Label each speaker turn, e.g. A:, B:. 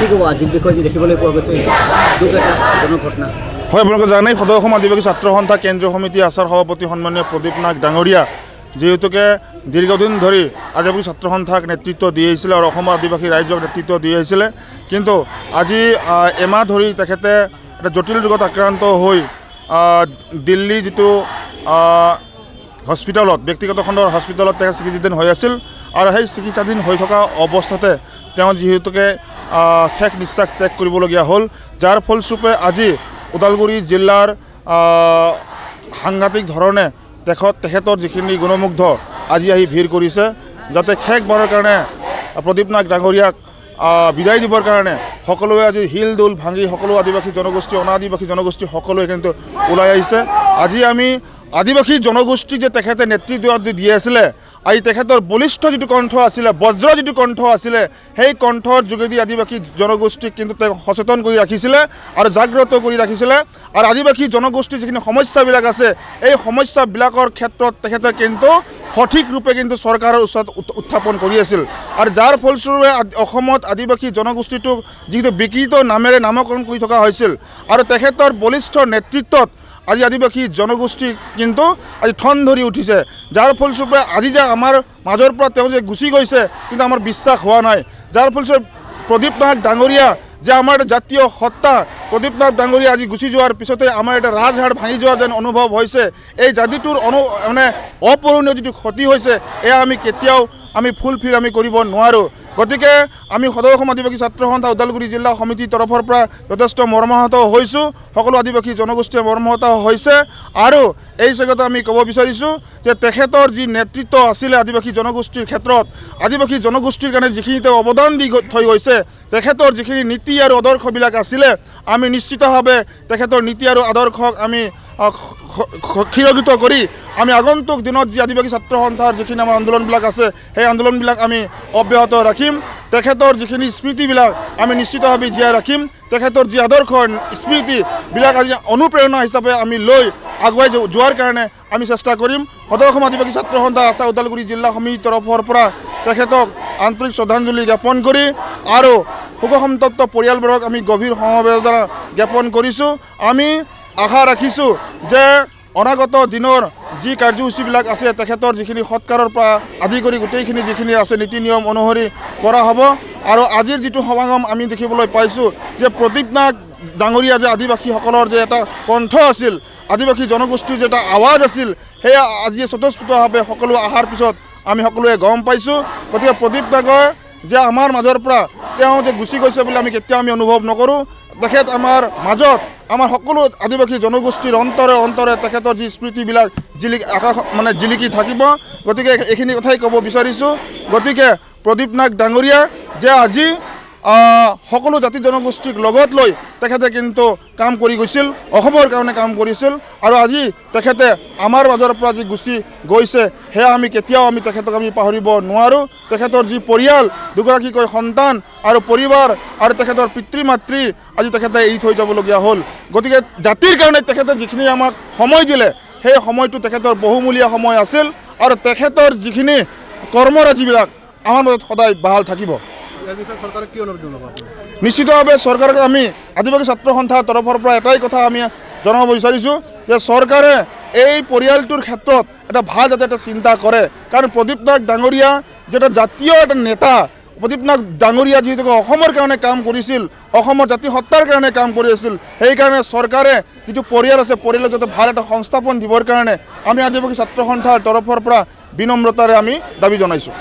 A: কি ক'ব আজিৰ বিষয়ে যি দেখিবলৈ পোৱা গৈছে দুখ এটা জনঘটনা।
B: হয়, আপোনালোকে জানেই সদৌ অসম আদিবাসী ছাত্ৰ সন্থা কেন্দ্ৰীয় সমিতি আচাৰ সভাপতি সন্মানীয় প্ৰদীপ নাগ ডাঙৰীয়া যিহেতুকে দীৰ্ঘদিন ধৰি আদিবাসী ছাত্ৰ সন্থাক নেতৃত্ব দি আহিছিলে আৰু অসমৰ আদিবাসী ৰাইজক নেতৃত্ব দি আহিছিলে। কিন্তু আজি এমাহ ধৰি তেখেতে এটা জটিল ৰোগত আক্ৰান্ত হৈ দিল্লী যিটো হস্পিটেলত ব্যক্তিগত খণ্ডৰ হস্পিটেলত তেখেত চিকিৎসাধীন হৈ আছিল আৰু সেই চিকিৎসাধীন হৈ থকা অৱস্থাতে তেওঁ যিহেতুকে শেষ নিশ্বাস ত্যাগ কৰিবলগীয়া হ'ল, যাৰ ফলস্বৰূপে আজি ওদালগুৰি জিলাৰ সাংঘাতিক ধৰণে তেখেতৰ যিখিনি গুণমুগ্ধ আজি আহি ভিৰ কৰিছে, যাতে শেষবাৰৰ কাৰণে প্ৰদীপ নাগ ডাঙৰীয়াক বিদায় দিবৰ কাৰণে সকলোৱে আজি হিল দোল ভাঙি সকলো আদিবাসী জনগোষ্ঠী অনাদিবাসী জনগোষ্ঠী সকলোৱে কিন্তু ওলাই আহিছে। আজি আমি আদিবাসী জনগোষ্ঠী যে তেখেতে নেতৃত্ব দি আছিলে, আজি তেখেতৰ বলিষ্ঠ যিটো কণ্ঠ আছিলে, বজ্ৰ যিটো কণ্ঠ আছিলে, সেই কণ্ঠৰ যোগেদি আদিবাসী জনগোষ্ঠীক কিন্তু তেওঁ সচেতন কৰি ৰাখিছিলে আৰু জাগ্ৰত কৰি ৰাখিছিলে। আৰু আদিবাসী জনগোষ্ঠীৰ যিখিনি সমস্যাবিলাক আছে, এই সমস্যাবিলাকৰ ক্ষেত্ৰত তেখেতে কিন্তু সঠিক ৰূপে কিন্তু চৰকাৰৰ ওচৰত উত্থাপন কৰি আছিল। আৰু যাৰ ফলস্বৰূপে অসমত আদিবাসী জনগোষ্ঠীটোক যিটো বিকৃত নামেৰে নামকৰণ কৰি থকা হৈছিল আৰু তেখেতৰ বলিষ্ঠ নেতৃত্বত আজি আদিবাসী জনগোষ্ঠী কিন্তু আজি ঠন ধৰি উঠিছে। যাৰ ফলস্বৰূপে আজি যে আমাৰ মাজৰ পৰা তেওঁ যে গুচি গৈছে কিন্তু আমাৰ বিশ্বাস হোৱা নাই। যাৰ ফলস্বৰূপে প্ৰদীপ নাগ ডাঙৰীয়া যে আমাৰ এটা জাতীয় সত্তা, প্ৰদীপ নাগ ডাঙৰীয়া আজি গুচি যোৱাৰ পিছতে আমাৰ এটা ৰাজহাড় ভাঙি যোৱা যেন অনুভৱ হৈছে। এই জাতিটোৰ মানে অপূৰণীয় যিটো ক্ষতি হৈছে, এয়া আমি কেতিয়াও ফুলফিল কৰিব নোৱাৰোঁ। গতিকে আমি সদৌ অসম আদিবাসী ছাত্ৰ সন্থা ওদালগুৰি জিলা সমিতিৰ তৰফৰ পৰা যথেষ্ট মৰ্মাহত হৈছোঁ, সকলো আদিবাসী জনগোষ্ঠীয়ে মৰ্মাহত হৈছে। আৰু এই জেগাতে আমি ক'ব বিচাৰিছোঁ যে তেখেতৰ যি নেতৃত্ব আছিলে আদিবাসী জনগোষ্ঠীৰ ক্ষেত্ৰত, আদিবাসী জনগোষ্ঠীৰ কাৰণে যিখিনি তেওঁ অৱদান দি থৈ গৈছে, তেখেতৰ যিখিনি নীতি আৰু আদৰ্শবিলাক আছিলে, আমি নিশ্চিতভাৱে তেখেতৰ নীতি আৰু আদৰ্শক আমি ক্ষীৰোগিত কৰি আমি আগন্তুক দিনত যি আদিবাসী ছাত্ৰ সন্থাৰ যিখিনি আমাৰ আন্দোলনবিলাক আছে, সেই আন্দোলনবিলাক আমি অব্যাহত ৰাখিম। তেখেতৰ যিখিনি স্মৃতিবিলাক আমি নিশ্চিতভাৱে জীয়াই ৰাখিম। তেখেতৰ যি আদৰ্শ স্মৃতিবিলাক আজি অনুপ্ৰেৰণা হিচাপে আমি লৈ আগুৱাই যোৱাৰ কাৰণে আমি চেষ্টা কৰিম। সদৌ অসম আদিবাসী ছাত্ৰ সন্থা আচাৰ ওদালগুৰি জিলা সমিতিৰ তৰফৰ পৰা তেখেতক আন্তৰিক শ্ৰদ্ধাঞ্জলি জ্ঞাপন কৰি আৰু শোকসন্তপ্ত পৰিয়ালবোৰক আমি গভীৰ সমবেদনা জ্ঞাপন কৰিছোঁ। আমি আশা ৰাখিছোঁ যে অনাগত দিনৰ যি কাৰ্যসূচীবিলাক আছে, তেখেতৰ যিখিনি সৎকাৰৰ পৰা আদি কৰি গোটেইখিনি যিখিনি আছে নীতি নিয়ম অনুসৰি কৰা হ'ব। আৰু আজিৰ যিটো সমাগম আমি দেখিবলৈ পাইছোঁ যে প্ৰদীপ নাগ ডাঙৰীয়া যে আদিবাসীসকলৰ যে এটা কণ্ঠ আছিল, আদিবাসী জনগোষ্ঠীৰ যে এটা আৱাজ আছিল, সেয়া আজি স্বতঃস্ফূৰ্তভাৱে সকলো অহাৰ পিছত আমি সকলোৱে গম পাইছোঁ। গতিকে প্ৰদীপ নাগৰ যে আমাৰ মাজৰ পৰা তেওঁ যে গুচি গৈছে বুলি আমি কেতিয়াও অনুভৱ নকৰোঁ। তেখেত আমাৰ মাজত আমাৰ সকলো আদিবাসী জনগোষ্ঠীৰ অন্তৰে অন্তৰে তেখেতৰ যি স্মৃতিবিলাক জিলিকি থাকিব। গতিকে এইখিনি কথাই ক'ব বিচাৰিছোঁ। গতিকে প্ৰদীপ নাগ ডাঙৰীয়া যে আজি সকলো জাতি জনগোষ্ঠীক লগত লৈ তেখেতে কিন্তু কাম কৰি গৈছিল, অসমৰ কাৰণে কাম কৰিছিল। আৰু আজি তেখেতে আমাৰ মাজৰ পৰা যি গুচি গৈছে, সেয়া আমি কেতিয়াও তেখেতক পাহৰিব নোৱাৰোঁ। তেখেতৰ যি পৰিয়াল, দুগৰাকীকৈ সন্তান আৰু পৰিবাৰ আৰু তেখেতৰ পিতৃ মাতৃ আজি তেখেতে এৰি থৈ যাবলগীয়া হ'ল। গতিকে জাতিৰ কাৰণে তেখেতে যিখিনি আমাক সময় দিলে, সেই সময়টো তেখেতৰ বহুমূলীয়া সময় আছিল। আৰু তেখেতৰ যিখিনি কৰ্মৰাজিবিলাক আমাৰ মাজত সদায় বাহাল থাকিব। নিশ্চিতভাৱে চৰকাৰক আমি আদিবাসী ছাত্ৰ সন্থাৰ তৰফৰ পৰা এটাই কথা আমি জনাব বিচাৰিছোঁ যে চৰকাৰে এই পৰিয়ালটোৰ ক্ষেত্ৰত এটা ভাল যাতে এটা চিন্তা কৰে। কাৰণ প্ৰদীপ নাগ ডাঙৰীয়া যে এটা জাতীয় এটা নেতা, প্ৰদীপ নাগ ডাঙৰীয়া যিহেতুকে অসমৰ কাৰণে কাম কৰিছিল, অসমৰ জাতি সত্তাৰ কাৰণে কাম কৰি আছিল, সেইকাৰণে চৰকাৰে যিটো পৰিয়াল আছে, পৰিয়ালক যাতে ভাল এটা সংস্থাপন দিবৰ কাৰণে আমি আদিবাসী ছাত্ৰ সন্থাৰ তৰফৰ পৰা বিনম্ৰতাৰে আমি দাবী জনাইছোঁ।